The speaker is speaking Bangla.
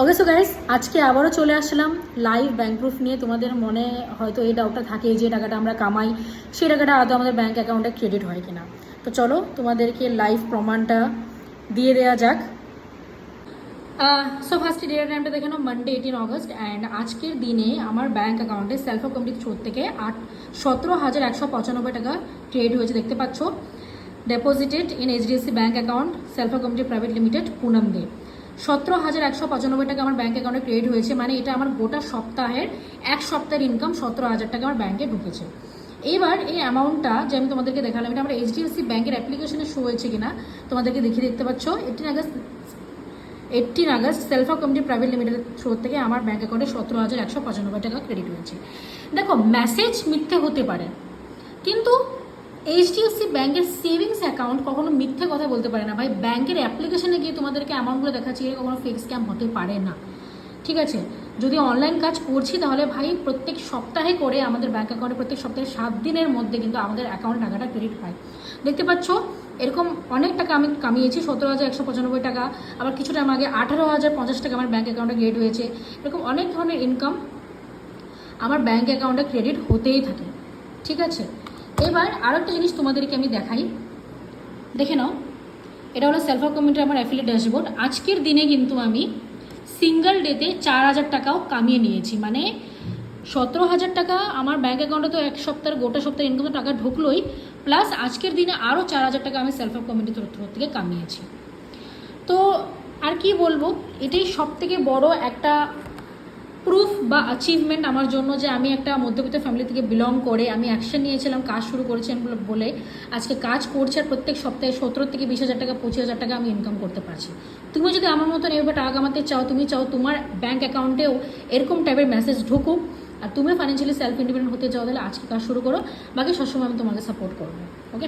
ওকে সো গাইস, আজকে আবারও চলে আসলাম লাইভ ব্যাংক প্রুফ নিয়ে। তোমাদের মনে হয়তো এই ডাউটটা থাকে যে টাকাটা আমরা কামাই সেই টাকাটা আদৌ আমাদের ব্যাংক অ্যাকাউন্টে ক্রেডিট হয় কিনা। তো চলো তোমাদেরকে লাইভ প্রমাণটা দিয়ে দেওয়া যাক। সো ফার্স্টে ডেট টাইমটা দেখে নাও, মানডে 18 অগস্ট। অ্যান্ড আজকের দিনে আমার ব্যাংক অ্যাকাউন্টে সেলফ কমিটির থ্রু থেকে 17,195 টাকা ট্রেড হয়েছে, দেখতে পাচ্ছ। Deposited in HDFC bank account self committee private limited Punam Dey. 17,195 টাকা আমার ব্যাংক অ্যাকাউন্টে ক্রেডিট হয়েছে, মানে এটা আমার গোটা সপ্তাহের এক সপ্তাহের ইনকাম 17,000 টাকা আমার ব্যাংকে ঢুকেছে। এবার এই অ্যামাউন্টটা যে আমি তোমাদেরকে দেখালাম, এটা আমার এইচডিএফসি ব্যাংকের অ্যাপ্লিকেশনে শো হয়েছে কিনা তোমাদেরকে দেখিয়ে দেখতে পাচ্ছ। 18 August self committee private limited through থেকে আমার ব্যাংক অ্যাকাউন্টে 17,195 টাকা ক্রেডিট হয়েছে। দেখো, মেসেজ মিথ্যে হতে পারে, কিন্তু এইচডিএফসি ব্যাংকের সেভিংস অ্যাকাউন্ট কখনো মিথ্যে কথা বলতে পারে না ভাই। ব্যাংকের অ্যাপ্লিকেশনে গিয়ে তোমাদেরকে অ্যামাউন্টগুলো দেখাচ্ছি, এটা কখনো ফেক স্ক্যাম হতে পারে না, ঠিক আছে। যদি অনলাইন কাজ করছি তাহলে ভাই প্রত্যেক সপ্তাহে করে আমাদের ব্যাংক অ্যাকাউন্টে প্রত্যেক সপ্তাহে 7 দিনের মধ্যে কিন্তু আমাদের অ্যাকাউন্ট টাকাটা ক্রেডিট হয়। দেখতে পাচ্ছ, এরকম অনেক টাকা আমি কামিয়েছি, 17,195 টাকা। আবার কিছু টাইম আগে 18,050 টাকা আমার ব্যাংক অ্যাকাউন্টে ক্রেডিট হয়েছে। এরকম অনেক ধরনের ইনকাম আমার ব্যাংক অ্যাকাউন্টে ক্রেডিট হতেই থাকে, ঠিক আছে। এবার আরও একটা জিনিস তোমাদেরকে আমি দেখাই, দেখে নাও। এটা হলো সেলফ কমিটির আমার অ্যাফিলিয়েট ড্যাশবোর্ড। আজকের দিনে কিন্তু আমি সিঙ্গেল ডেতে 4,000 টাকাও কামিয়ে নিয়েছি, মানে 17,000 টাকা আমার ব্যাঙ্ক অ্যাকাউন্টে তো এক সপ্তাহের গোটা সপ্তাহের ইনকাম টাকা ঢুকলোই, প্লাস আজকের দিনে আরও 4,000 টাকা আমি সেলফ কমিটির তরফ থেকে কামিয়েছি। তো আর কি বলবো, এটাই সব থেকে বড় একটা প্রুফ বা অ্যাচিভমেন্ট আমার জন্য, যে আমি একটা মধ্যবিত্ত ফ্যামিলি থেকে বিলং করে আমি অ্যাকশন নিয়েছিলাম, কাজ শুরু করেছিলাম বলে আজকে কাজ করছি, আর প্রত্যেক সপ্তাহে 17 থেকে 20,000 টাকা 25,000 টাকা আমি ইনকাম করতে পারছি। তুমি যদি আমার মতন এভাবে টাকা কামাতে চাও, তুমি চাও তোমার ব্যাংক অ্যাকাউন্টেও এরকম টাইপের মেসেজ ঢুকুক, আর তুমি ফাইন্যান্সিয়ালি সেলফ ইন্ডিপেন্ডেন্ট হতে চাও, তাহলে আজকে কাজ শুরু করো। বাকি সবসময় আমি তোমাকে সাপোর্ট করবো, ওকে।